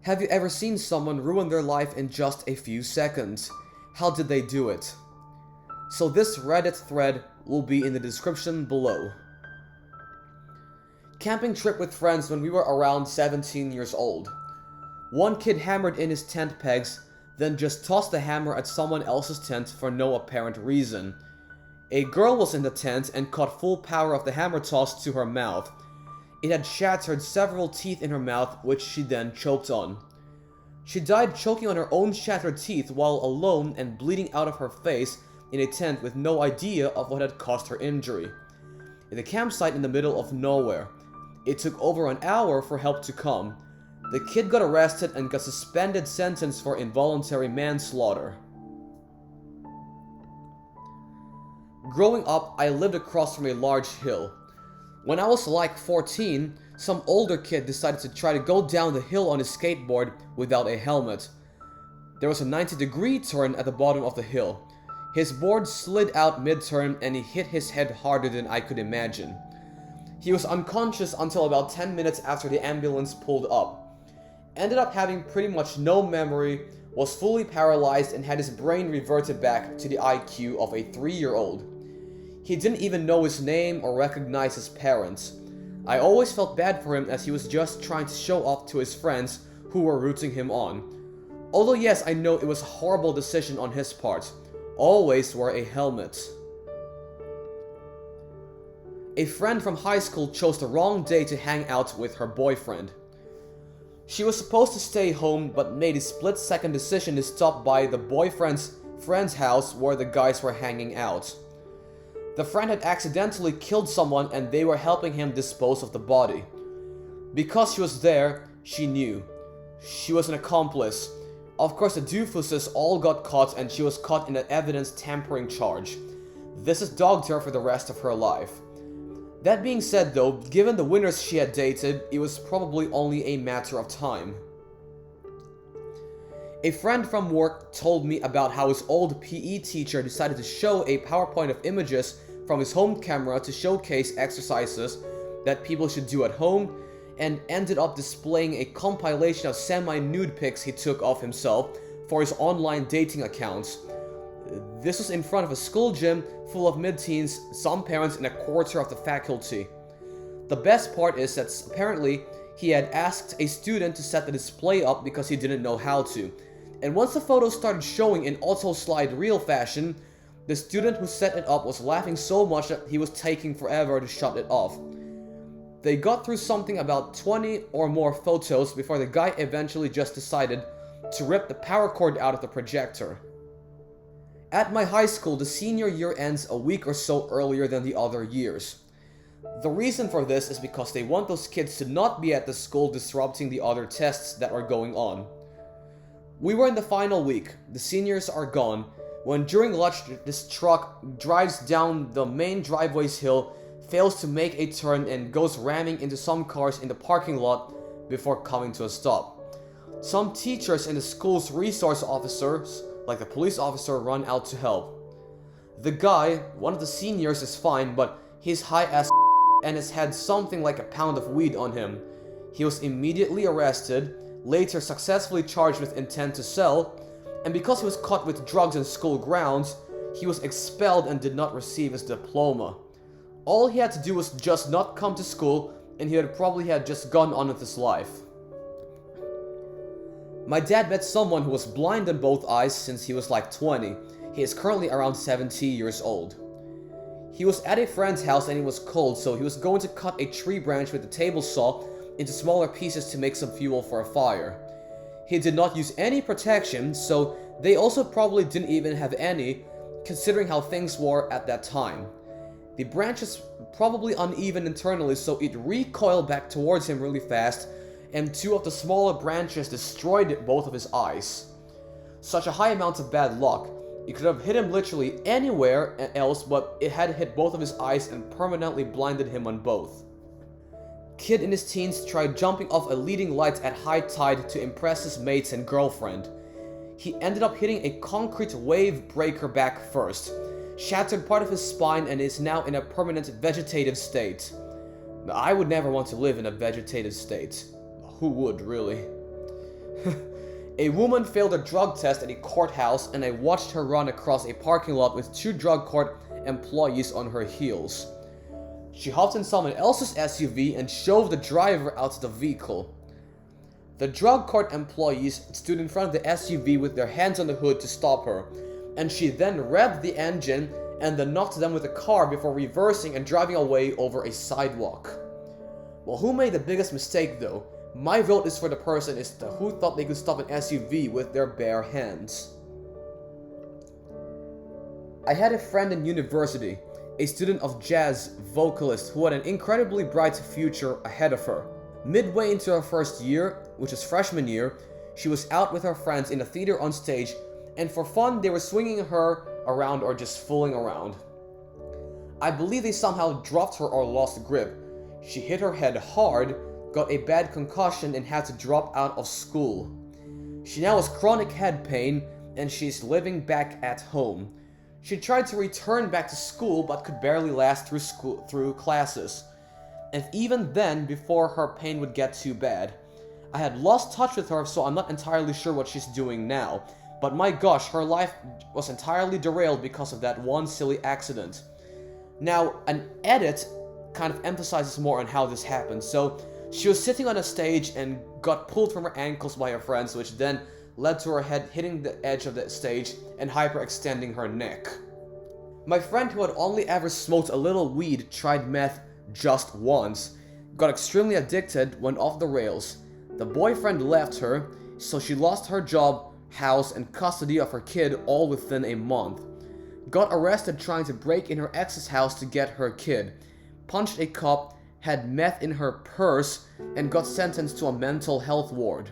Have you ever seen someone ruin their life in just a few seconds? How did they do it? So this Reddit thread will be in the description below. Camping trip with friends when we were around 17 years old. One kid hammered in his tent pegs, then just tossed the hammer at someone else's tent for no apparent reason. A girl was in the tent and caught full power of the hammer toss to her mouth. It had shattered several teeth in her mouth, which she then choked on. She died choking on her own shattered teeth while alone and bleeding out of her face in a tent with no idea of what had caused her injury. In a campsite in the middle of nowhere. It took over an hour for help to come. The kid got arrested and got suspended sentence for involuntary manslaughter. Growing up, I lived across from a large hill. When I was like 14, some older kid decided to try to go down the hill on his skateboard without a helmet. There was a 90-degree turn at the bottom of the hill. His board slid out mid-turn and he hit his head harder than I could imagine. He was unconscious until about 10 minutes after the ambulance pulled up. Ended up having pretty much no memory, was fully paralyzed and had his brain reverted back to the IQ of a 3-year-old. He didn't even know his name or recognize his parents. I always felt bad for him as he was just trying to show off to his friends who were rooting him on. Although yes, I know it was a horrible decision on his part. Always wear a helmet. A friend from high school chose the wrong day to hang out with her boyfriend. She was supposed to stay home but made a split-second decision to stop by the boyfriend's friend's house where the guys were hanging out. The friend had accidentally killed someone and they were helping him dispose of the body. Because she was there, she knew. She was an accomplice. Of course, the doofuses all got caught and she was caught in an evidence tampering charge. This has dogged her for the rest of her life. That being said though, given the winners she had dated, it was probably only a matter of time. A friend from work told me about how his old PE teacher decided to show a PowerPoint of images from his home camera to showcase exercises that people should do at home, and ended up displaying a compilation of semi-nude pics he took of himself for his online dating accounts. This was in front of a school gym full of mid-teens, some parents, and a quarter of the faculty. The best part is that apparently he had asked a student to set the display up because he didn't know how to. And once the photos started showing in auto-slide reel fashion, the student who set it up was laughing so much that he was taking forever to shut it off. They got through something about 20 or more photos before the guy eventually just decided to rip the power cord out of the projector. At my high school, the senior year ends a week or so earlier than the other years. The reason for this is because they want those kids to not be at the school disrupting the other tests that are going on. We were in the final week, the seniors are gone, when during lunch this truck drives down the main driveway's hill, fails to make a turn and goes ramming into some cars in the parking lot before coming to a stop. Some teachers and the school's resource officers, like the police officer, run out to help. The guy, one of the seniors, is fine, but he's high as and has had something like a pound of weed on him. He was immediately arrested, later successfully charged with intent to sell, and because he was caught with drugs in school grounds, he was expelled and did not receive his diploma. All he had to do was just not come to school, and he had probably just gone on with his life. My dad met someone who was blind in both eyes since he was like 20. He is currently around 70 years old. He was at a friend's house and it was cold, so he was going to cut a tree branch with a table saw into smaller pieces to make some fuel for a fire. He did not use any protection, so they also probably didn't even have any, considering how things were at that time. The branch is probably uneven internally, so it recoiled back towards him really fast, and two of the smaller branches destroyed both of his eyes. Such a high amount of bad luck. It could have hit him literally anywhere else, but it had hit both of his eyes and permanently blinded him on both. Kid in his teens tried jumping off a leading light at high tide to impress his mates and girlfriend. He ended up hitting a concrete wave breaker back first, shattered part of his spine, and is now in a permanent vegetative state. I would never want to live in a vegetative state. Who would, really? A woman failed a drug test at a courthouse, and I watched her run across a parking lot with 2 drug court employees on her heels. She hopped in someone else's SUV and shoved the driver out of the vehicle. The drug court employees stood in front of the SUV with their hands on the hood to stop her, and she then revved the engine and then knocked them with the car before reversing and driving away over a sidewalk. Well, who made the biggest mistake though? My vote is for the person who thought they could stop an SUV with their bare hands. I had a friend in university, a student of jazz vocalist who had an incredibly bright future ahead of her. Midway into her first year, which was freshman year, she was out with her friends in a theater on stage, and for fun they were swinging her around or just fooling around. I believe they somehow dropped her or lost grip. She hit her head hard, got a bad concussion, and had to drop out of school. She now has chronic head pain, and she's living back at home. She tried to return back to school but could barely last through classes. And even then, before her pain would get too bad. I had lost touch with her, so I'm not entirely sure what she's doing now. But my gosh, her life was entirely derailed because of that one silly accident. Now, an edit kind of emphasizes more on how this happened. So, she was sitting on a stage and got pulled from her ankles by her friends, which then led to her head hitting the edge of the stage and hyperextending her neck. My friend, who had only ever smoked a little weed, tried meth just once, got extremely addicted, went off the rails. The boyfriend left her, so she lost her job, house, and custody of her kid all within a month. Got arrested trying to break in her ex's house to get her kid. Punched a cop, had meth in her purse, and got sentenced to a mental health ward.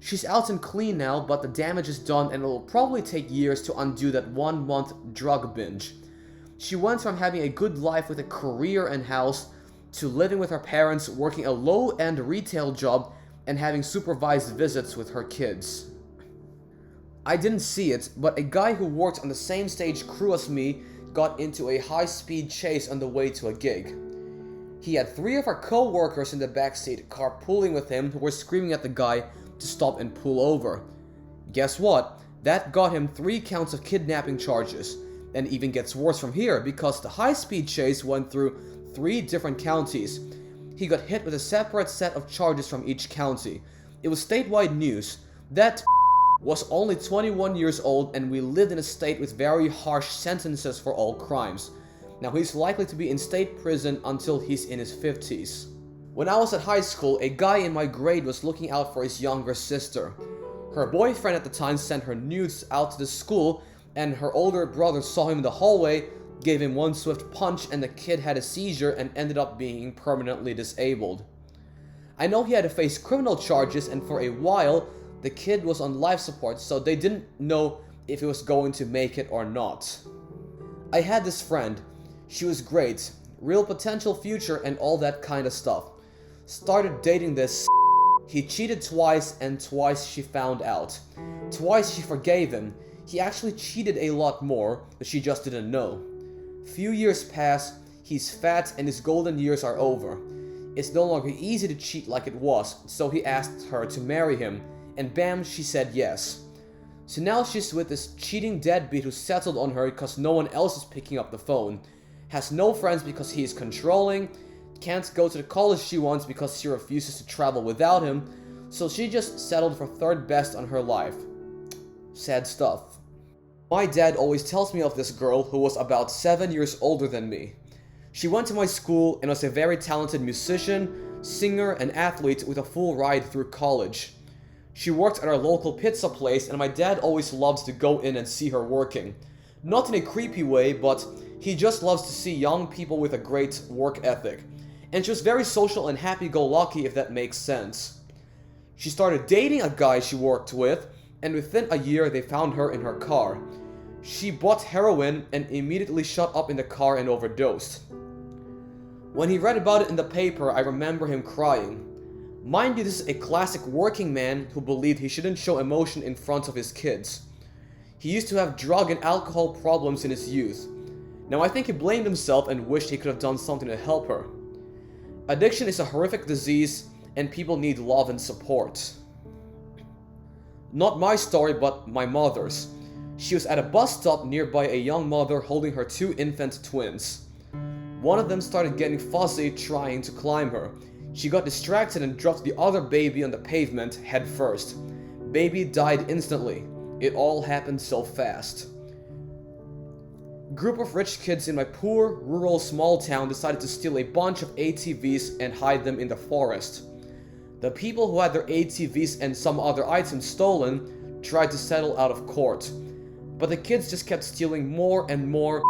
She's out and clean now, but the damage is done and it will probably take years to undo that 1-month drug binge. She went from having a good life with a career and house to living with her parents, working a low-end retail job, and having supervised visits with her kids. I didn't see it, but a guy who worked on the same stage crew as me got into a high-speed chase on the way to a gig. He had 3 of our co-workers in the backseat carpooling with him who were screaming at the guy to stop and pull over. Guess what? That got him 3 counts of kidnapping charges. And even gets worse from here because the high-speed chase went through 3 different counties. He got hit with a separate set of charges from each county. It was statewide news. That was only 21 years old, and we lived in a state with very harsh sentences for all crimes. Now he's likely to be in state prison until he's in his 50s. When I was at high school, a guy in my grade was looking out for his younger sister. Her boyfriend at the time sent her nudes out to the school, and her older brother saw him in the hallway, gave him one swift punch, and the kid had a seizure and ended up being permanently disabled. I know he had to face criminal charges, and for a while, the kid was on life support, so they didn't know if he was going to make it or not. I had this friend. She was great, real potential future and all that kind of stuff. Started dating this. He cheated twice, and twice she found out. Twice she forgave him. He actually cheated a lot more, but she just didn't know. Few years pass, he's fat and his golden years are over. It's no longer easy to cheat like it was, so he asked her to marry him, and bam, she said yes. So now she's with this cheating deadbeat who settled on her because no one else is picking up the phone. Has no friends because he is controlling, can't go to the college she wants because she refuses to travel without him, so she just settled for third best on her life. Sad stuff. My dad always tells me of this girl who was about 7 years older than me. She went to my school and was a very talented musician, singer, and athlete with a full ride through college. She worked at our local pizza place, and my dad always loves to go in and see her working. Not in a creepy way, but he just loves to see young people with a great work ethic. And she was very social and happy-go-lucky, if that makes sense. She started dating a guy she worked with, and within a year they found her in her car. She bought heroin and immediately shut up in the car and overdosed. When he read about it in the paper, I remember him crying. Mind you, this is a classic working man who believed he shouldn't show emotion in front of his kids. He used to have drug and alcohol problems in his youth. Now I think he blamed himself and wished he could have done something to help her. Addiction is a horrific disease, and people need love and support. Not my story, but my mother's. She was at a bus stop nearby a young mother holding her 2 infant twins. One of them started getting fussy trying to climb her. She got distracted and dropped the other baby on the pavement head first. Baby died instantly. It all happened so fast. Group of rich kids in my poor, rural small town decided to steal a bunch of ATVs and hide them in the forest. The people who had their ATVs and some other items stolen tried to settle out of court, but the kids just kept stealing more and more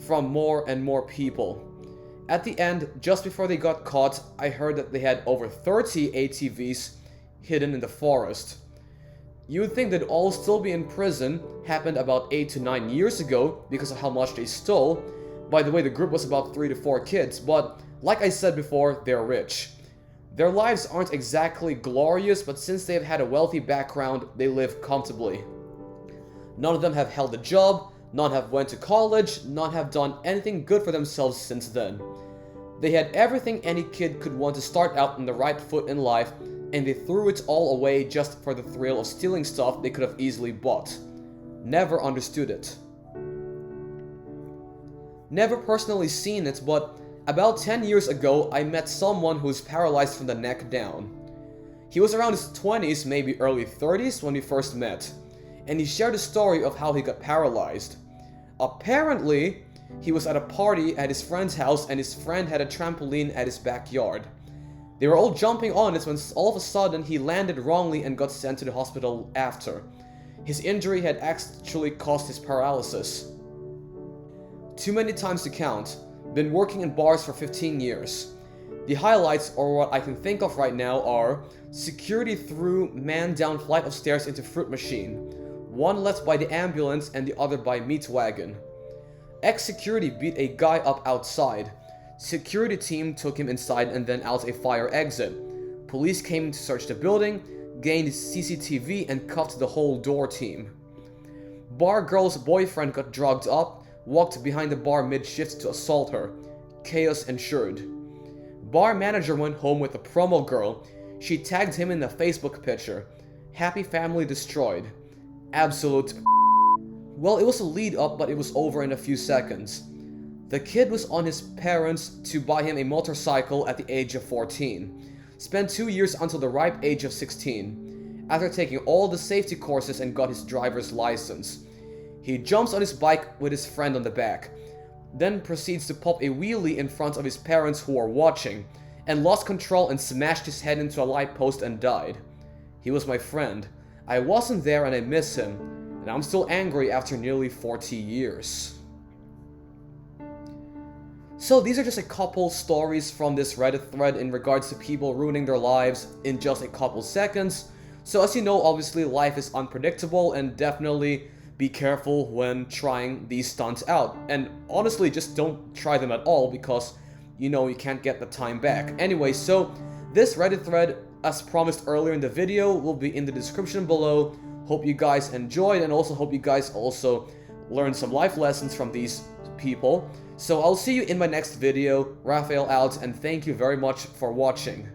from more and more people. At the end, just before they got caught, I heard that they had over 30 ATVs hidden in the forest. You would think they'd all still be in prison, happened about 8 to 9 years ago because of how much they stole. By the way, the group was about 3 to 4 kids, but like I said before, they're rich. Their lives aren't exactly glorious, but since they've had a wealthy background, they live comfortably. None of them have held a job, none have went to college, none have done anything good for themselves since then. They had everything any kid could want to start out on the right foot in life, and they threw it all away just for the thrill of stealing stuff they could have easily bought. Never understood it. Never personally seen it, but about 10 years ago I met someone who was paralyzed from the neck down. He was around his 20s, maybe early 30s when we first met, and he shared a story of how he got paralyzed. Apparently, he was at a party at his friend's house and his friend had a trampoline at his backyard. They were all jumping on it when all of a sudden he landed wrongly and got sent to the hospital after. His injury had actually caused his paralysis. Too many times to count. Been working in bars for 15 years. The highlights, or what I can think of right now, are security threw man down flight of stairs into fruit machine. One left by the ambulance and the other by meat wagon. Ex-security beat a guy up outside. Security team took him inside and then out a fire exit. Police came to search the building, gained CCTV and cuffed the whole door team. Bar girl's boyfriend got drugged up, walked behind the bar mid-shift to assault her. Chaos ensued. Bar manager went home with a promo girl. She tagged him in the Facebook picture. Happy family destroyed. Absolute Well, it was a lead up, but it was over in a few seconds. The kid was on his parents to buy him a motorcycle at the age of 14. Spent 2 years until the ripe age of 16. After taking all the safety courses and got his driver's license. He jumps on his bike with his friend on the back. Then proceeds to pop a wheelie in front of his parents who are watching. And lost control and smashed his head into a light post and died. He was my friend. I wasn't there and I miss him. And I'm still angry after nearly 40 years. So these are just a couple stories from this Reddit thread in regards to people ruining their lives in just a couple seconds. So as you know, obviously life is unpredictable and definitely be careful when trying these stunts out. And honestly, just don't try them at all because you know you can't get the time back. Anyway, so this Reddit thread, as promised earlier in the video, will be in the description below. Hope you guys enjoyed and also hope you guys also learned some life lessons from these people. So I'll see you in my next video. Raphael out, and thank you very much for watching.